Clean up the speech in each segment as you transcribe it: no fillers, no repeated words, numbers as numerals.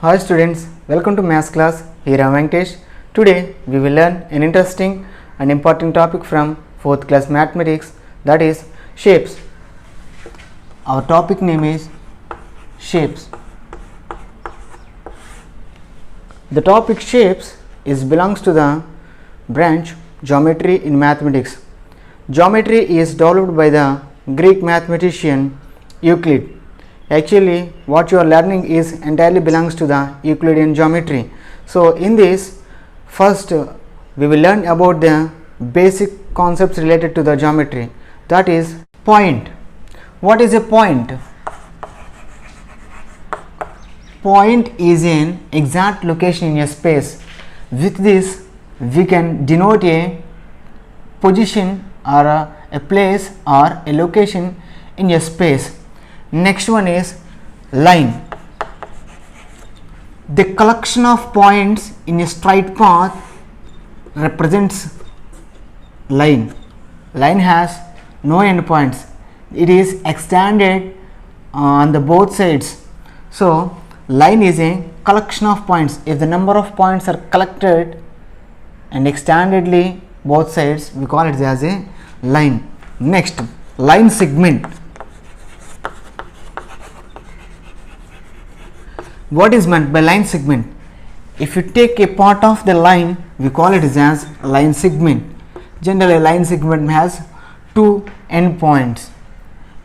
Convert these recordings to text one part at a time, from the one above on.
Hi students, welcome to Maths class. Here I am Venkatesh. Today we will learn an interesting and important topic from 4th class mathematics, that is shapes. Our topic name is shapes. The topic shapes belongs to the branch geometry in mathematics. Geometry is developed by the Greek mathematician Euclid. Actually, what you are learning is entirely belongs to the Euclidean geometry. So, in this, first we will learn about the basic concepts related to the geometry, that is point. What is a point? Point is an exact location in a space. With this, we can denote a position or a place or a location in a space. Next one is line. The collection of points in a straight path represents line. Line has no endpoints. It is extended on the both sides. So, line is a collection of points. If the number of points are collected and extendedly both sides, we call it as a line. Next, line segment. What is meant by line segment? If you take a part of the line, we call it as line segment. Generally, a line segment has two endpoints.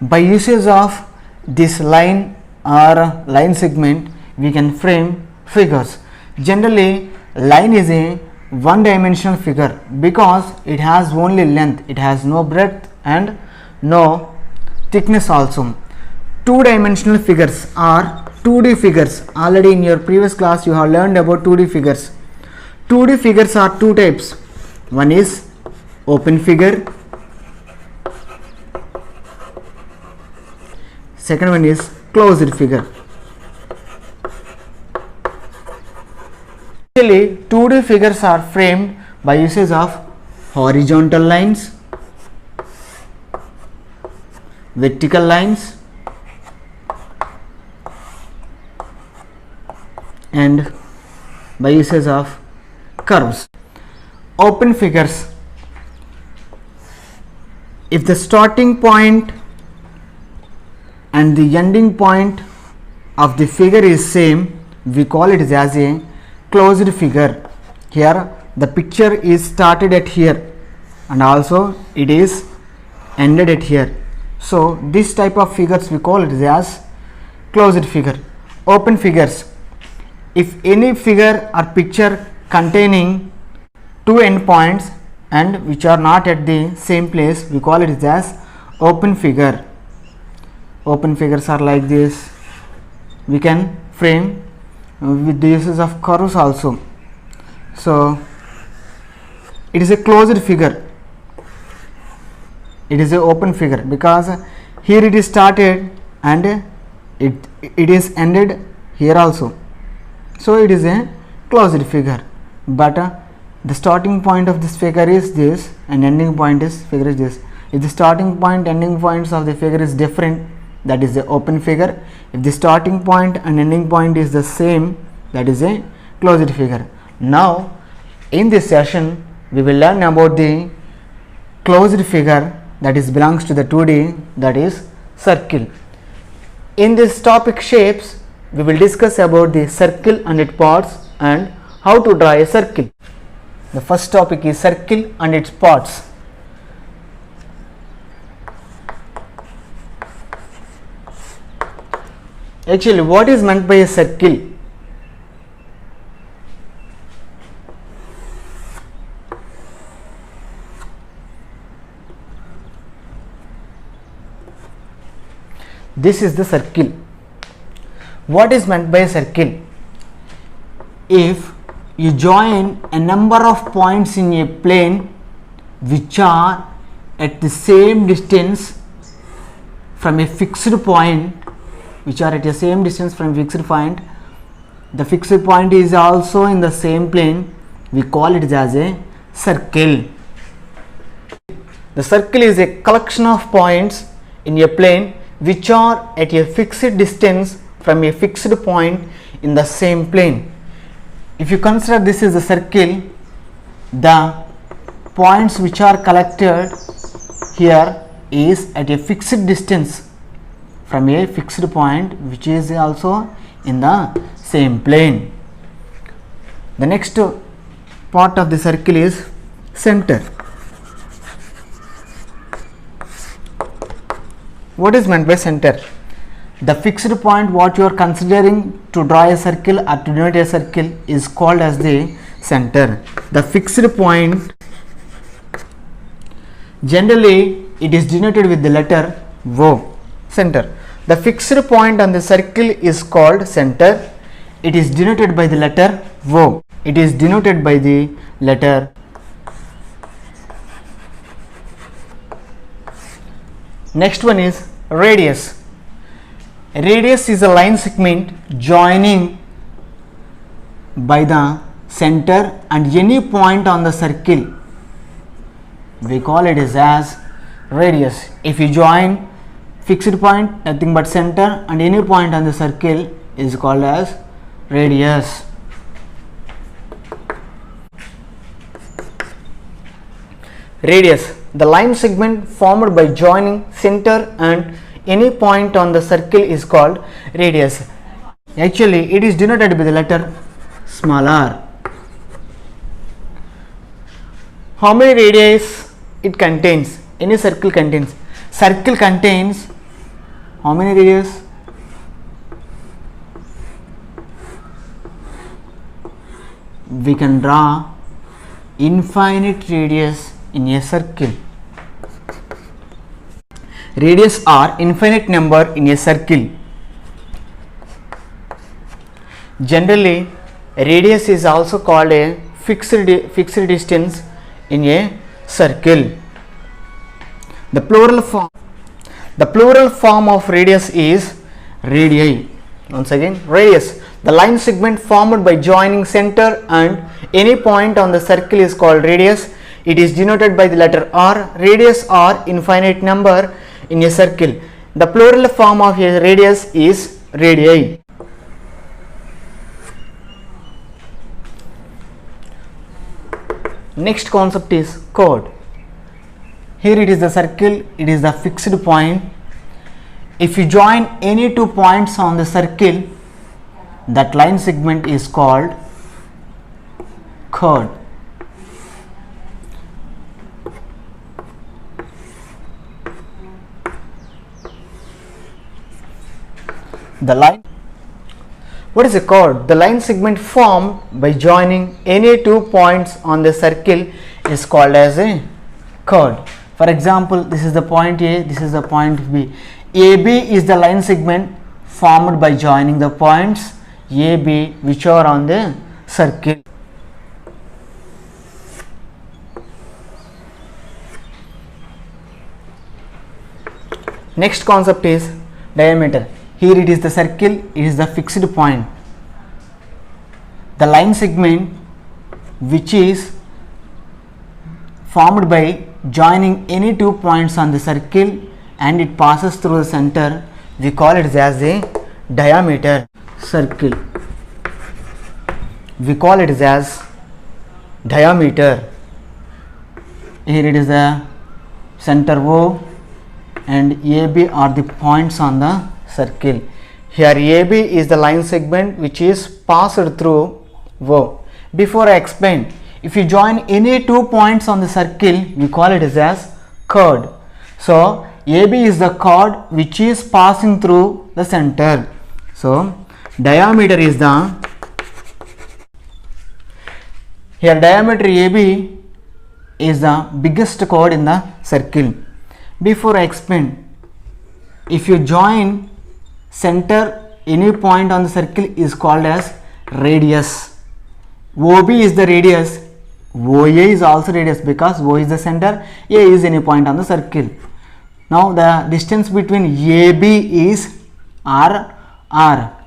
By usage of this line or line segment, we can frame figures. Generally, line is a one-dimensional figure because it has only length. It has no breadth and no thickness also. Two-dimensional figures are 2D figures. Already in your previous class you have learned about 2D figures. 2D figures are two types. One is open figure. Second one is closed figure. Actually, 2D figures are framed by usage of horizontal lines, vertical lines, and by usage of curves. Open figures. If the starting point and the ending point of the figure is same, we call it as a closed figure. Here the picture is started at here and also it is ended at here. So, this type of figures we call it as closed figure. Open figures. If any figure or picture containing two endpoints and which are not at the same place, we call it as open figure. Open figures are like this. We can frame with the uses of curves also. So, it is a closed figure. It is an open figure because here it is started and it is ended here also. So, it is a closed figure, but the starting point of this figure is this and ending point is figure is this. If the starting point ending points of the figure is different, that is the open figure. If the starting point and ending point is the same, that is a closed figure. Now, in this session, we will learn about the closed figure that is belongs to the 2D, that is circle. In this topic shapes, we will discuss about the circle and its parts and how to draw a circle. The first topic is circle and its parts. Actually, what is meant by a circle? This is the circle. What is meant by a circle? If you join a number of points in a plane which are at the same distance from a fixed point, the fixed point is also in the same plane, we call it as a circle. The circle is a collection of points in a plane which are at a fixed distance from a fixed point in the same plane. If you consider this is a circle, the points which are collected here is at a fixed distance from a fixed point which is also in the same plane. The next part of the circle is center. What is meant by center? The fixed point what you are considering to draw a circle or to denote a circle is called as the center. The fixed point, generally it is denoted with the letter O, center. The fixed point on the circle is called center. It is denoted by the letter O. It is denoted by the letter. Next one is radius. Radius is a line segment joining by the center and any point on the circle. We call it as radius. If you join fixed point, nothing but center, and any point on the circle is called as radius. Radius, the line segment formed by joining center and any point on the circle is called radius. Actually, it is denoted by the letter small r. How many radius it contains? Any circle contains. Circle contains how many radius? We can draw infinite radius in a circle. Radius are infinite number in a circle. Generally, radius is also called a fixed distance in a circle. The plural form of radius is radii. Once again, radius, the line segment formed by joining center and any point on the circle is called radius. It is denoted by the letter r. Radius are infinite number in a circle. The plural form of a radius is radii. Next concept is chord. Here it is the circle, it is the fixed point. If you join any two points on the circle, that line segment is called chord. What is a chord? The line segment formed by joining any two points on the circle is called as a chord. For example, this is the point A, this is the point B. AB is the line segment formed by joining the points AB which are on the circle. Next concept is diameter. Here it is the circle, it is the fixed point. The line segment which is formed by joining any two points on the circle and it passes through the center, we call it as a diameter. Circle, we call it as diameter. Here it is the center O and AB are the points on the circle. Here AB is the line segment which is passed through O. Before I explain, if you join any two points on the circle, we call it as chord. So AB is the chord which is passing through the center. So diameter is the, here diameter AB is the biggest chord in the circle. Before I explain, if you join center any point on the circle is called as radius. OB is the radius, OA is also radius because O is the center, A is any point on the circle. Now the distance between AB is R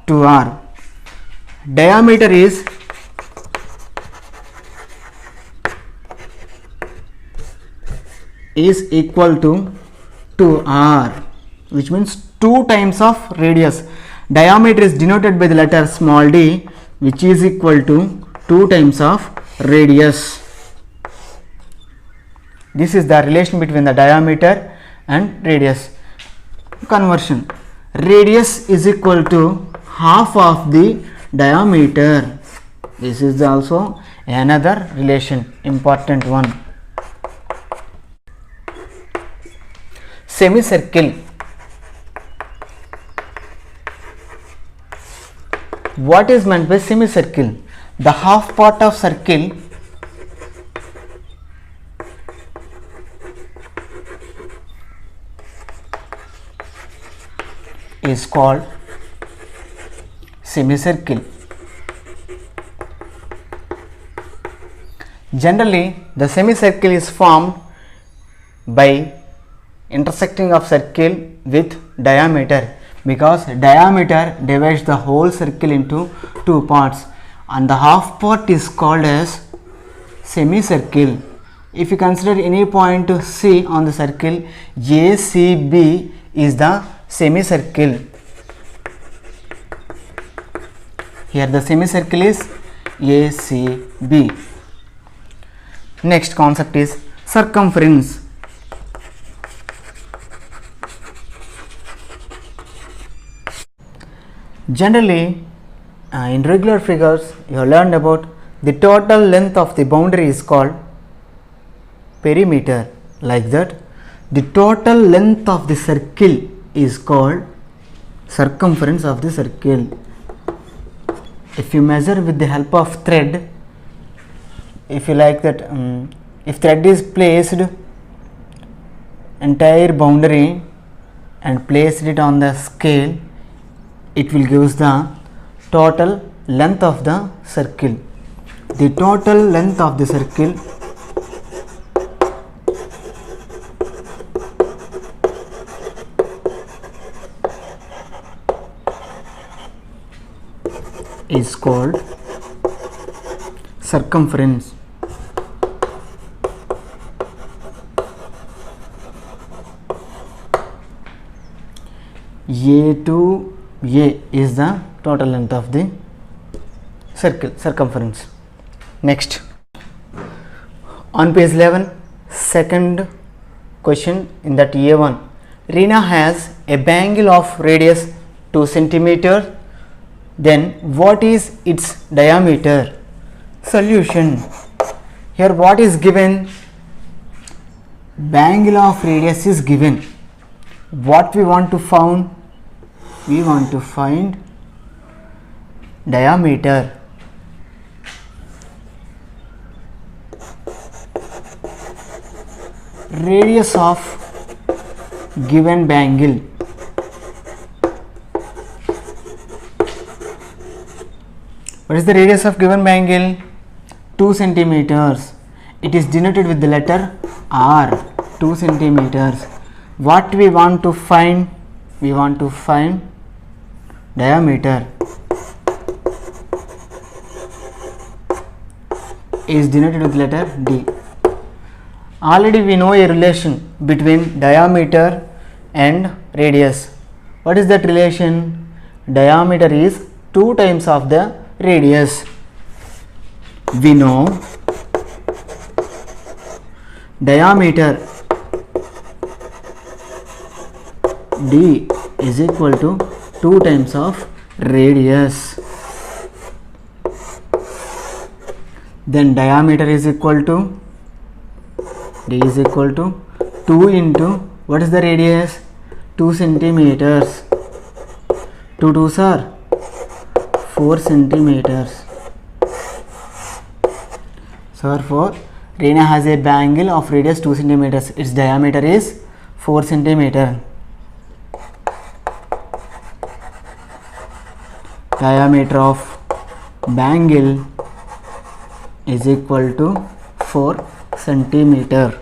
to R. Diameter is equal to 2R, which means 2 times of radius. Diameter is denoted by the letter small d, which is equal to 2 times of radius. This is the relation between the diameter and radius. Conversion. Radius is equal to half of the diameter. This is also another relation, important one. Semicircle. What is meant by semicircle? The half part of circle is called semicircle. Generally, the semicircle is formed by intersecting of circle with diameter, because diameter divides the whole circle into two parts, and the half part is called as semicircle. If you consider any point C on the circle, ACB is the semicircle. Here the semicircle is ACB. Next concept is circumference. Generally, in regular figures, you have learned about the total length of the boundary is called perimeter. Like that, the total length of the circle is called circumference of the circle. If you measure with the help of thread, if you like that, if thread is placed entire boundary and placed it on the scale, it will give us the total length of the circle. The total length of the circle is called circumference. A to A is the total length of the circle, circumference. Next, on page 11, second question in that A1, Reena has a bangle of radius 2 centimeter. Then what is its diameter? Solution. Here what is given? Bangle of radius is given. What we want to find? We want to find diameter. Radius of given bangle. What is the radius of given bangle? 2 centimeters. It is denoted with the letter R, 2 centimeters. What we want to find? We want to find diameter. Is denoted with letter D. Already we know a relation between diameter and radius. What is that relation? Diameter is 2 times of the radius. We know diameter D is equal to 2 times of radius. Then diameter is equal to D is equal to 2 into what is the radius? 2 centimeters. 2 2s are 4 centimeters. So therefore, Reena has a bangle of radius 2 centimeters. Its diameter is 4 centimeter. Diameter of bangle is equal to 4 centimeter.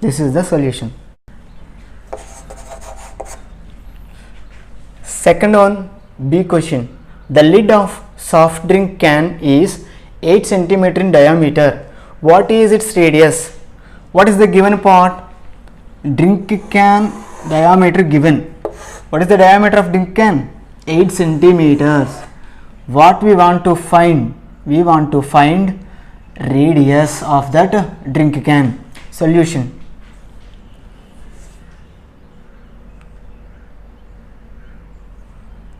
This is the solution. Second one, B question. The lid of soft drink can is 8 centimeter in diameter. What is its radius? What is the given part? Drink can diameter given. What is the diameter of drink can? 8 centimeters. What we want to find? We want to find radius of that drink can. Solution.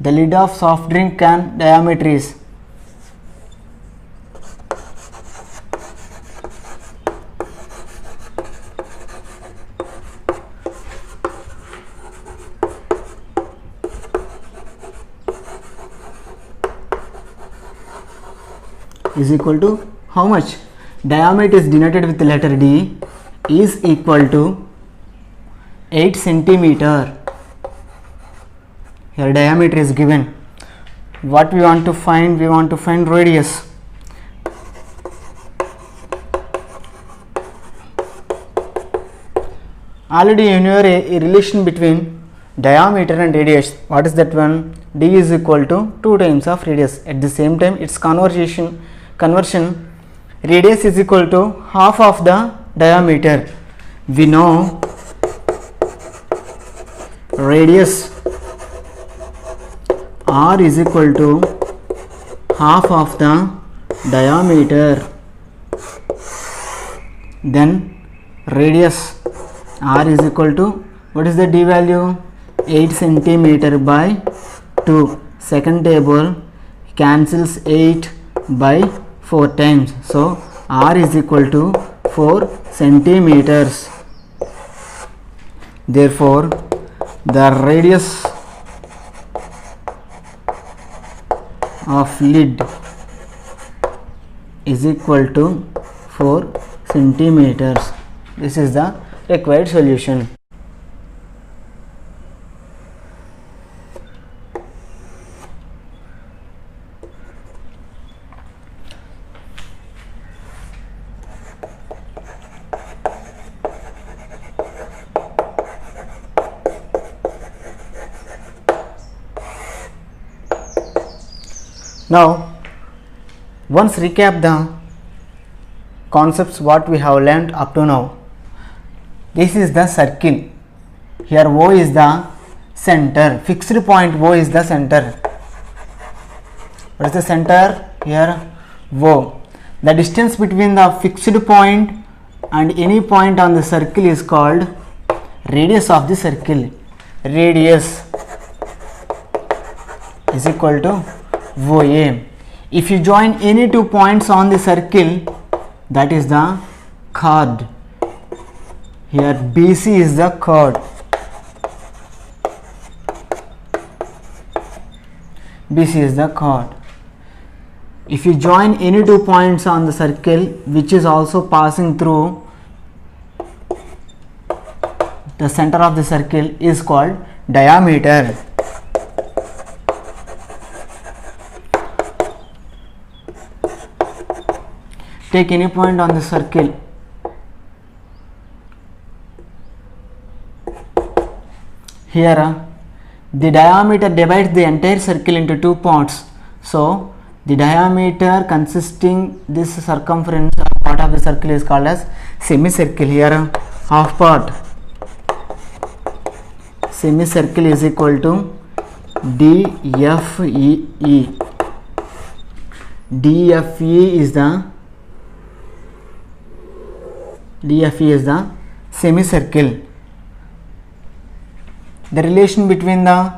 The lid of soft drink can diameter is equal to how much? Diameter is denoted with the letter D, is equal to 8 centimeter. Here diameter is given. What we want to find? We want to find radius. Already you know a relation between diameter and radius. What is that one? D is equal to 2 times of radius. At the same time, its conversion, radius is equal to half of the diameter. We know radius R is equal to half of the diameter. Then radius R is equal to, what is the D value? 8 centimeter by 2. Second table cancels 8 by 4 times. So R is equal to 4 centimeters. Therefore, the radius of lid is equal to 4 centimeters. This is the required solution. Now, once recap the concepts what we have learned up to now. This is the circle. Here O is the center. Fixed point O is the center. What is the center? Here O. The distance between the fixed point and any point on the circle is called radius of the circle. Radius is equal to OA. If you join any 2 points on the circle, that is the chord. Here BC is the chord. BC is the chord. If you join any 2 points on the circle which is also passing through the center of the circle is called diameter. Take any point on the circle. Here the diameter divides the entire circle into 2 parts. So the diameter consisting this circumference part of the circle is called as semicircle. Here half part. Semicircle is equal to DFE. DFE is the semicircle. The relation between the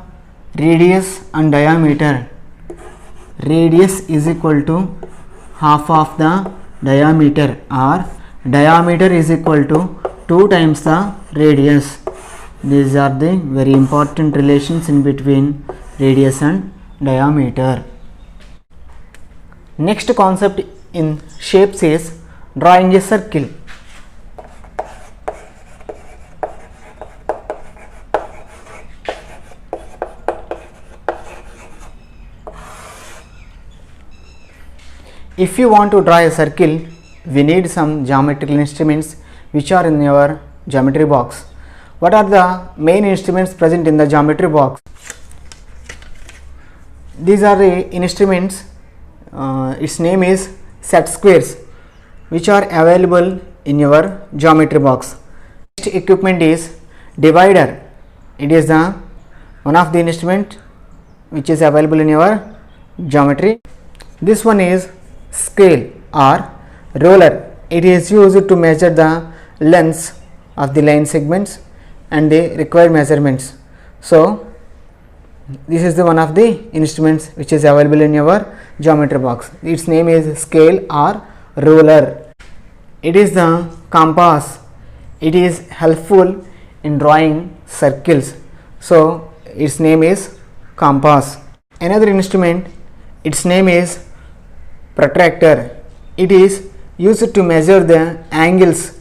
radius and diameter. Radius is equal to half of the diameter, or diameter is equal to 2 times the radius. These are the very important relations in between radius and diameter. Next concept in shapes is drawing a circle. If you want to draw a circle, we need some geometrical instruments which are in your geometry box. What are the main instruments present in the geometry box? These are the instruments, its name is set squares, which are available in your geometry box. Next equipment is divider. It is the one of the instrument which is available in your geometry. This one is scale or ruler. It is used to measure the lengths of the line segments and the required measurements. So this is the one of the instruments which is available in your geometry box. Its name is scale or ruler. It is the compass. It is helpful in drawing circles. So its name is compass. Another instrument, its name is protractor. It is used to measure the angles.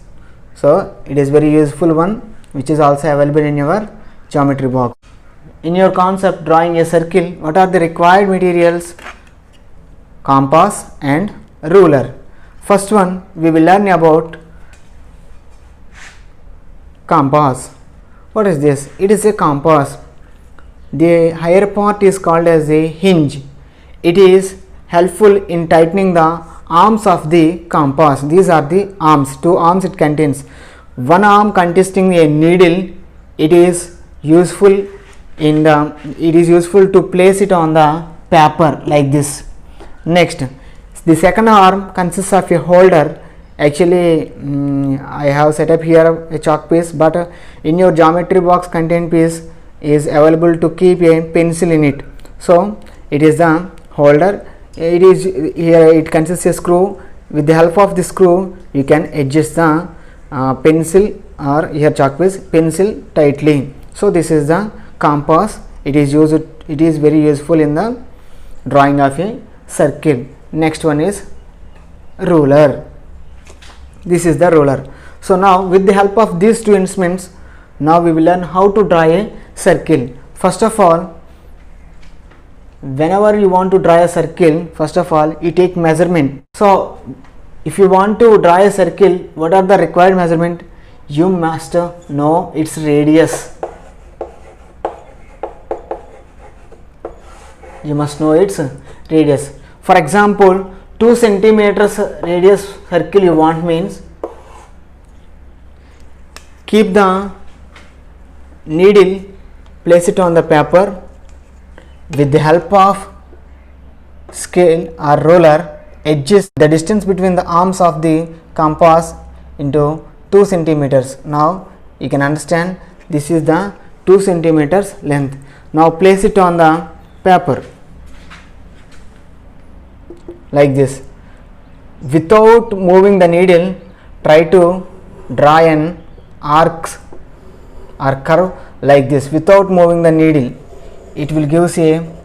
So it is very useful one which is also available in your geometry box. In your concept drawing a circle, what are the required materials? Compass and ruler. First one we will learn about compass. What is this? It is a compass. The higher part is called as a hinge. It is helpful in tightening the arms of the compass. These are the arms, two arms it contains. One arm consisting a needle. It is useful to place it on the paper like this. Next, the second arm consists of a holder. Actually I have set up here a chalk piece, but in your geometry box content piece is available to keep a pencil in it. So it is the holder. It is here, it consists a screw. With the help of the screw you can adjust the pencil or here chalk piece pencil tightly. So this is the compass. It is very useful in the drawing of a circle. Next one is ruler. This is the ruler. So now with the help of these two instruments, now we will learn how to draw a circle. First of all, whenever you want to draw a circle, first of all you take measurement. So if you want to draw a circle, what are the required measurement? You must know its radius. You must know its radius. For example, 2 centimeters radius circle you want means, keep the needle, place it on the paper. With the help of scale or ruler, adjust the distance between the arms of the compass into 2 centimeters. Now you can understand this is the 2 centimeters length. Now place it on the paper like this. Without moving the needle, try to draw an arc or curve like this without moving the needle. It will give a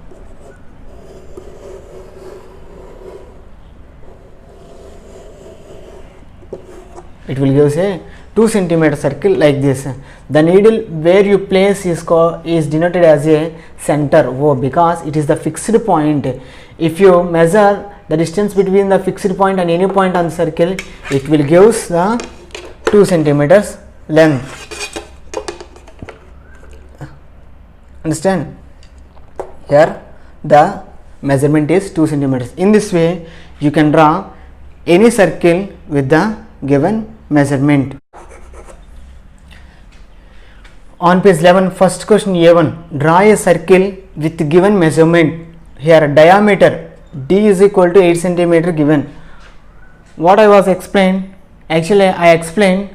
it will give a 2 centimeter circle like this. The needle where you place is denoted as a center O, because it is the fixed point. If you measure the distance between the fixed point and any point on the circle, it will give the 2 centimeters length. Understand? Here the measurement is 2 centimeters. In this way you can draw any circle with the given measurement. On page 11, first question A1, draw a circle with given measurement. Here diameter D is equal to 8 centimeter given. What I was explained, actually I explained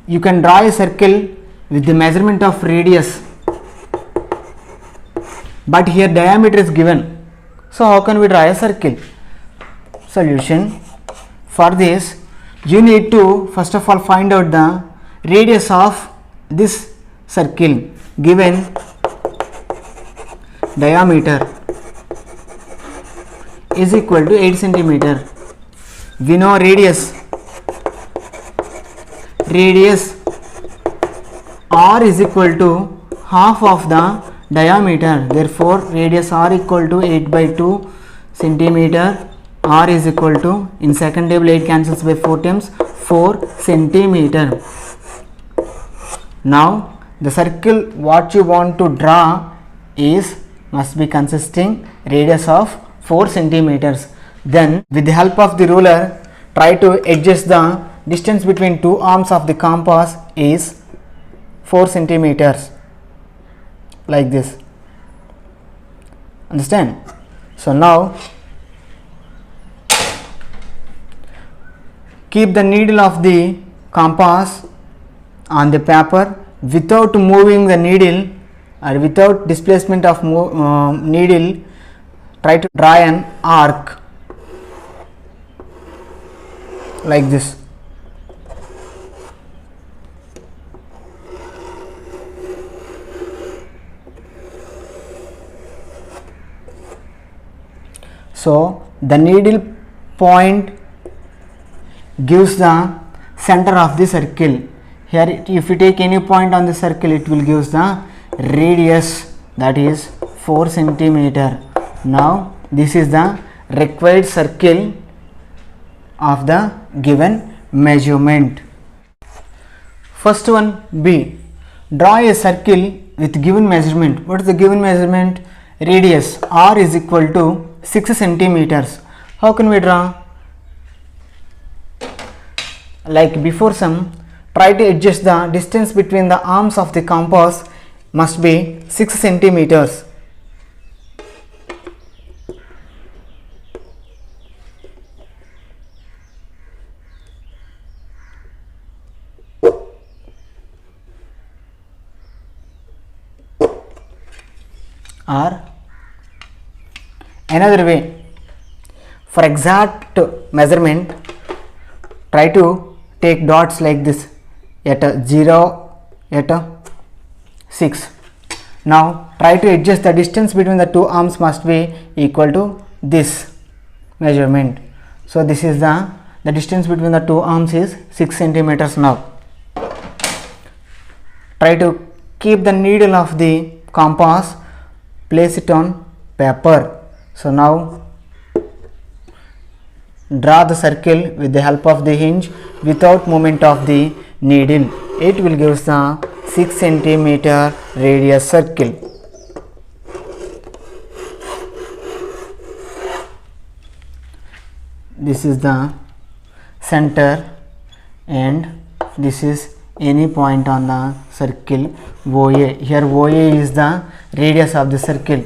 you can draw a circle with the measurement of radius, but here diameter is given. So how can we draw a circle? Solution. For this you need to first of all find out the radius of this circle. Given diameter is equal to 8 centimeter. We know radius r is equal to half of the diameter. Therefore radius r equal to 8 by 2 centimeter. R is equal to, in second table 8 cancels by 4 times, 4 centimeter. Now the circle what you want to draw must be consisting radius of 4 centimeters. Then with the help of the ruler, try to adjust the distance between two arms of the compass is 4 centimeters. like this. Understand? So now keep the needle of the compass on the paper without moving the needle or without displacement of needle. Try to draw an arc like this. So the needle point gives the center of the circle. Here if you take any point on the circle, it will give the radius, that is 4 centimeter. Now this is the required circle of the given measurement. First one, B. Draw a circle with given measurement. What is the given measurement? Radius r is equal to 6 centimeters. How can we draw? Like before sum, try to adjust the distance between the arms of the compass must be 6 centimeters. Or another way, for exact measurement, try to take dots like this at 0, at 6. Now try to adjust the distance between the two arms must be equal to this measurement. So this is the distance between the two arms is 6 centimeters. Now try to keep the needle of the compass, place it on paper. So now draw the circle with the help of the hinge without movement of the needle. It will give the 6 centimeter radius circle. This is the center and this is any point on the circle OA. Here OA is the radius of the circle.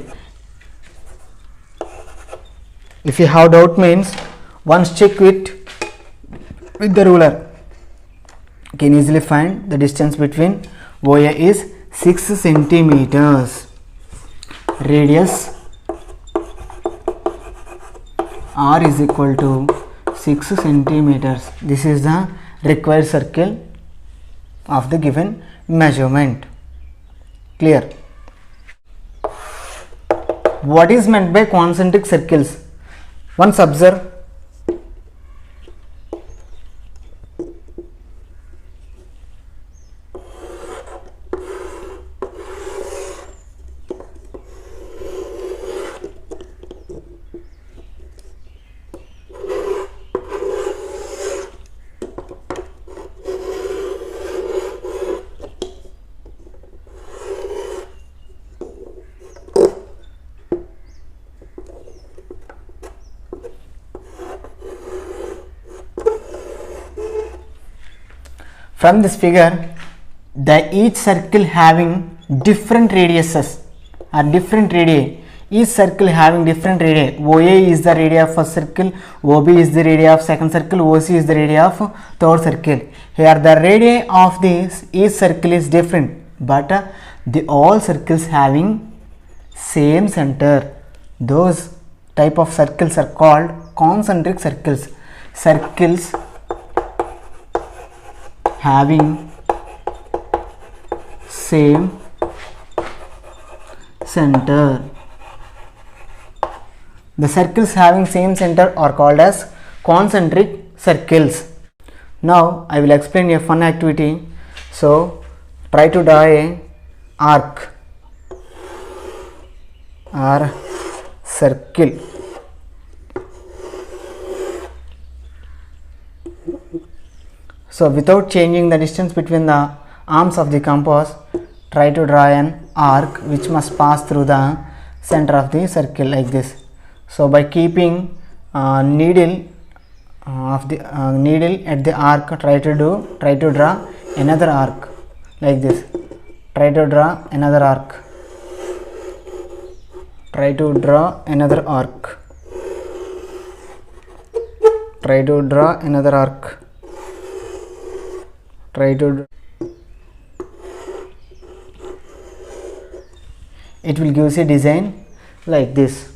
If you have doubt, means once check it with the ruler. You can easily find the distance between OA is 6 centimeters. Radius R is equal to 6 centimeters. This is the required circle of the given measurement. Clear? What is meant by concentric circles? Once observe. From this figure, each circle having different radiuses or different radii. Each circle having different radii. OA is the radii of first circle, OB is the radii of second circle, OC is the radii of third circle. Here the radii of this each circle is different, but the all circles having same center. Those type of circles are called concentric circles. Circles having same center. The circles having same center are called as concentric circles. Now I will explain a fun activity. So try to draw a arc or circle. So without changing the distance between the arms of the compass, try to draw an arc which must pass through the center of the circle like this. So by keeping needle of the needle at the arc, try to draw another arc like this. Try to draw another arc. Try to draw another arc. Try to draw another arc. Try to. It will give us a design like this.